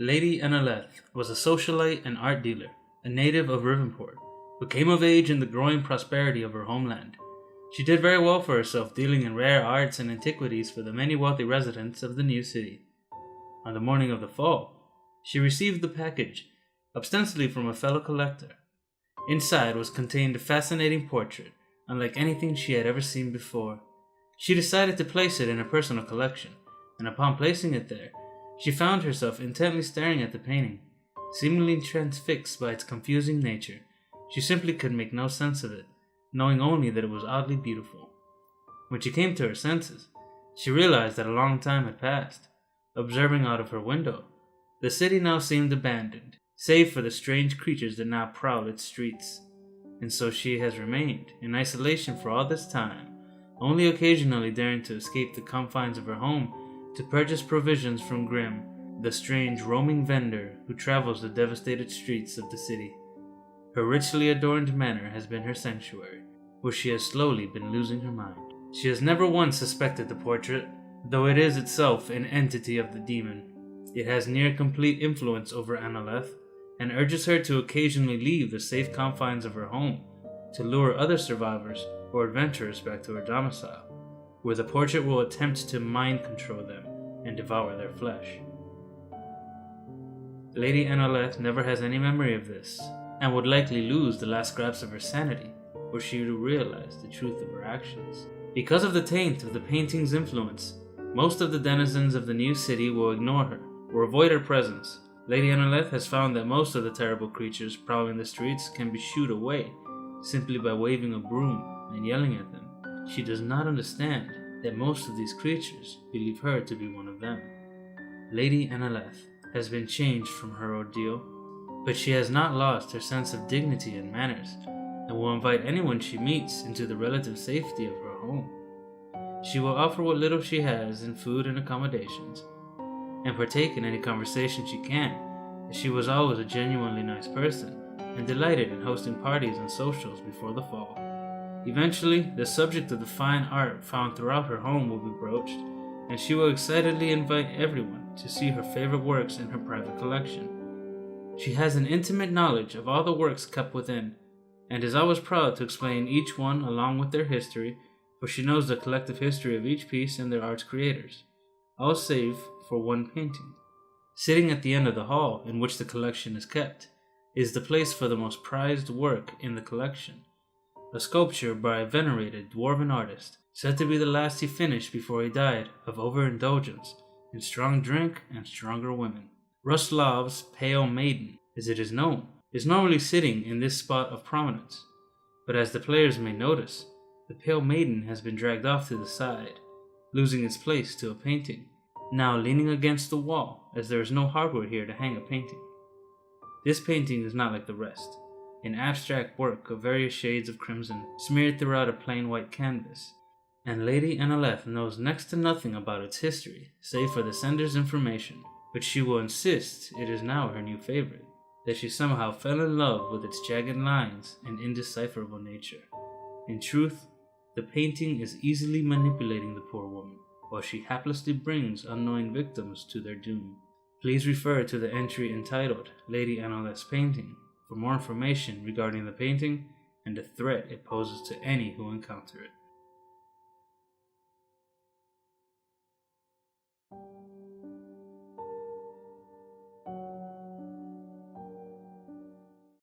Lady Anoleth was a socialite and art dealer, a native of Riven Port, who came of age in the growing prosperity of her homeland. She did very well for herself dealing in rare arts and antiquities for the many wealthy residents of the new city. On the morning of the fall, she received the package, ostensibly from a fellow collector. Inside was contained a fascinating portrait, unlike anything she had ever seen before. She decided to place it in her personal collection, and upon placing it there, she found herself intently staring at the painting. Seemingly transfixed by its confusing nature, she simply could make no sense of it, knowing only that it was oddly beautiful. When she came to her senses, she realized that a long time had passed. Observing out of her window, the city now seemed abandoned, save for the strange creatures that now prowled its streets. And so she has remained in isolation for all this time, only occasionally daring to escape the confines of her home to purchase provisions from Grimm, the strange roaming vendor who travels the devastated streets of the city. Her richly adorned manor has been her sanctuary, where she has slowly been losing her mind. She has never once suspected the portrait, though it is itself an entity of the demon. It has near complete influence over Anoleth, and urges her to occasionally leave the safe confines of her home to lure other survivors or adventurers back to her domicile, where the portrait will attempt to mind control them and devour their flesh. Lady Anoleth never has any memory of this, and would likely lose the last scraps of her sanity were she to realize the truth of her actions. Because of the taint of the painting's influence, most of the denizens of the new city will ignore her or avoid her presence. Lady Anoleth has found that most of the terrible creatures prowling the streets can be shooed away simply by waving a broom and yelling at them. She does not understand that most of these creatures believe her to be one of them. Lady Anoleth has been changed from her ordeal, but she has not lost her sense of dignity and manners, and will invite anyone she meets into the relative safety of her home. She will offer what little she has in food and accommodations, and partake in any conversation she can, as she was always a genuinely nice person, and delighted in hosting parties and socials before the fall. Eventually, the subject of the fine art found throughout her home will be broached, and she will excitedly invite everyone to see her favorite works in her private collection. She has an intimate knowledge of all the works kept within, and is always proud to explain each one along with their history, for she knows the collective history of each piece and their art's creators, all save for one painting. Sitting at the end of the hall in which the collection is kept is the place for the most prized work in the collection, a sculpture by a venerated dwarven artist, said to be the last he finished before he died of overindulgence in strong drink and stronger women. Ruslav's Pale Maiden, as it is known, is normally sitting in this spot of prominence, but as the players may notice, the Pale Maiden has been dragged off to the side, losing its place to a painting, now leaning against the wall as there is no hardware here to hang a painting. This painting is not like the rest, an abstract work of various shades of crimson smeared throughout a plain white canvas, and Lady Anoleth knows next to nothing about its history save for the sender's information, but she will insist it is now her new favorite, that she somehow fell in love with its jagged lines and indecipherable nature. In truth, the painting is easily manipulating the poor woman, while she haplessly brings unknowing victims to their doom. Please refer to the entry entitled Lady Anoleth's Painting for more information regarding the painting and the threat it poses to any who encounter it.